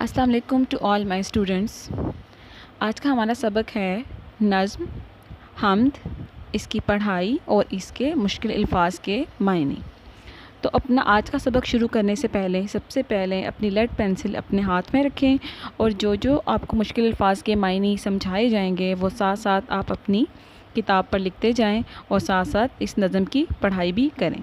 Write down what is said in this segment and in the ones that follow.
अस्सलाम वालेकुम to all my students. आज का हमारा सबक है नज़्म, हम्द, इसकी पढ़ाई और इसके मुश्किल अल्फाज के मायने। तो अपना आज का सबक शुरू करने से पहले सबसे पहले अपनी लेड पेंसिल अपने हाथ में रखें और जो जो आपको मुश्किल अल्फाज के मायने समझाए जाएंगे वो साथ साथ आप अपनी किताब पर लिखते जाएं और साथ साथ इस नज़्म की पढ़ाई भी करें।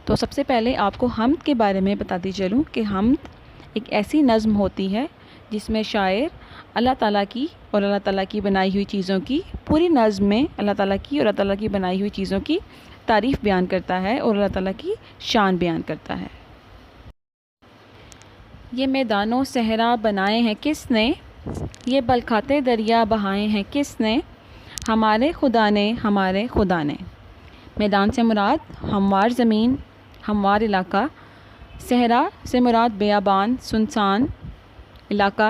तो सबसे पहले आपको हम्द के बारे में बताती चलूँ कि हम्द एक ऐसी नज़्म होती है जिसमें शायर अल्लाह ताला की और अल्लाह ताला की बनाई हुई चीज़ों की पूरी नज़्म में अल्लाह ताला की और अल्लाह ताला की बनाई हुई चीज़ों की तारीफ़ बयान करता है और अल्लाह ताला की शान बयान करता है। ये मैदानों सहरा बनाए हैं किसने, ये बलखाते दरिया बहाए हैं किसने, हमारे खुदा ने हमारे खुदा ने। मैदान से मुराद हमवार ज़मीन, हमवार इलाका, सहरा से मुराद बेयाबान सुनसान इलाका,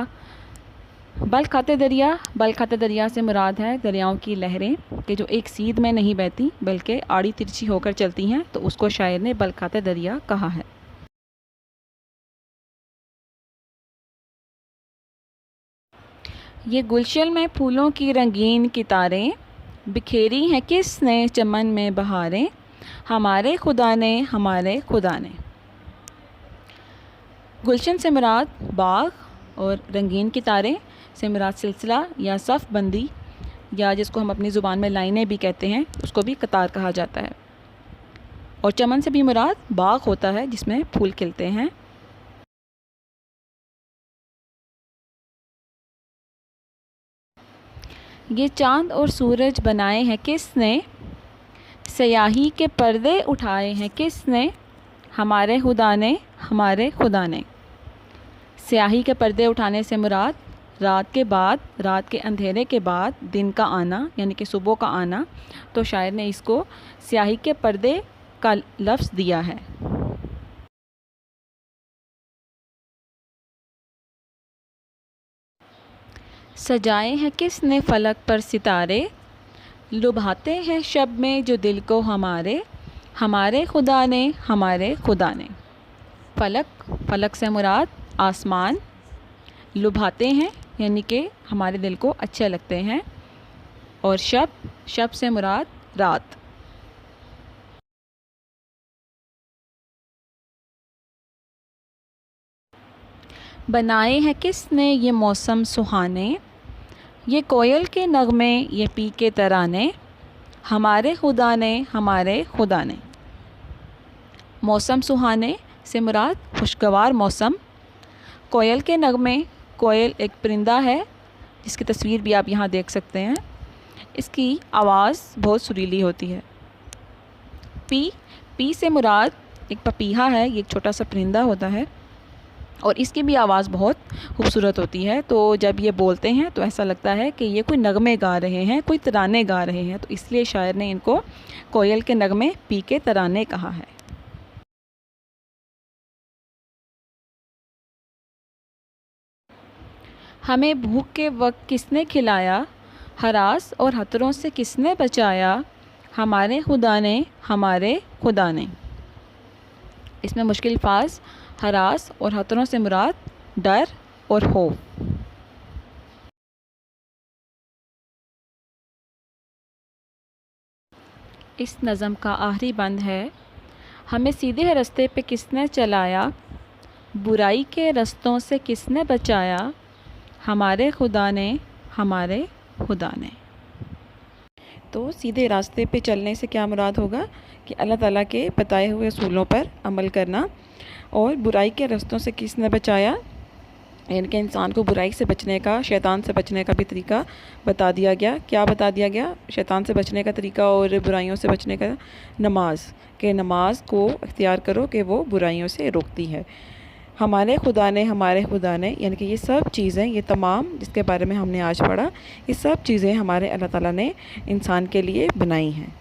बल खाते दरिया से मुराद है दरियाओं की लहरें कि जो एक सीध में नहीं बहती बल्कि आड़ी तिरछी होकर चलती हैं, तो उसको शायर ने बल खाते दरिया कहा है। ये गुलशन में फूलों की रंगीन कितारें, बिखेरी हैं किसने चमन में बहारें, हमारे खुदा ने हमारे खुदा ने। गुलशन से मुराद बाग और रंगीन कितारें से मुराद सिलसिला या सफ़ बंदी, या जिसको हम अपनी ज़ुबान में लाइनें भी कहते हैं, उसको भी कतार कहा जाता है। और चमन से भी मुराद बाग होता है जिसमें फूल खिलते हैं। ये चाँद और सूरज बनाए हैं किसने, सयाही के पर्दे उठाए हैं किसने, हमारे खुदा ने हमारे खुदा ने। स्याही के पर्दे उठाने से मुराद रात के बाद, रात के अंधेरे के बाद दिन का आना यानी कि सुबह का आना, तो शायर ने इसको स्याही के पर्दे का लफ्ज़ दिया है। सजाए हैं किसने फलक पर सितारे, लुभाते हैं शब में जो दिल को हमारे, हमारे खुदा ने हमारे खुदा ने। फलक से मुराद आसमान, लुभाते हैं यानी कि हमारे दिल को अच्छे लगते हैं, और शब से मुराद रात। बनाए हैं किसने ये मौसम सुहाने, ये कोयल के नगमे ये पी के तराने, हमारे खुदा ने हमारे खुदा ने। मौसम सुहाने से मुराद खुशगवार मौसम। कोयल के नगमे, कोयल एक परिंदा है जिसकी तस्वीर भी आप यहाँ देख सकते हैं। इसकी आवाज़ बहुत सुरीली होती है। पी से मुराद एक पपीहा है, ये एक छोटा सा परिंदा होता है और इसकी भी आवाज़ बहुत खूबसूरत होती है। तो जब ये बोलते हैं तो ऐसा लगता है कि ये कोई नगमे गा रहे हैं, कोई तराने गा रहे हैं, तो इसलिए शायर ने इनको कोयल के नगमे पी के तराने कहा है। हमें भूख के वक्त किसने खिलाया, हरास और खतरों से किसने बचाया, हमारे खुदा ने हमारे खुदा ने। इसमें मुश्किल अल्फाज हरास और खतरों से मुराद डर और खौफ। इस नज़म का आखिरी बंद है, हमें सीधे रास्ते पे किसने चलाया, बुराई के रास्तों से किसने बचाया, हमारे खुदा ने हमारे खुदा ने। तो सीधे रास्ते पे चलने से क्या मुराद होगा कि अल्लाह ताला के बताए हुए असूलों पर अमल करना, और बुराई के रास्तों से किसने बचाया यानी कि इंसान को बुराई से बचने का, शैतान से बचने का भी तरीका बता दिया गया। क्या बता दिया गया शैतान से बचने का तरीका और बुराइयों से बचने का? नमाज, के नमाज को इख्तियार करो कि वो बुराइयों से रोकती है। हमारे खुदा ने हमारे खुदा ने यानी कि ये सब चीज़ें, ये तमाम जिसके बारे में हमने आज पढ़ा, ये सब चीज़ें हमारे अल्लाह ताला ने इंसान के लिए बनाई हैं।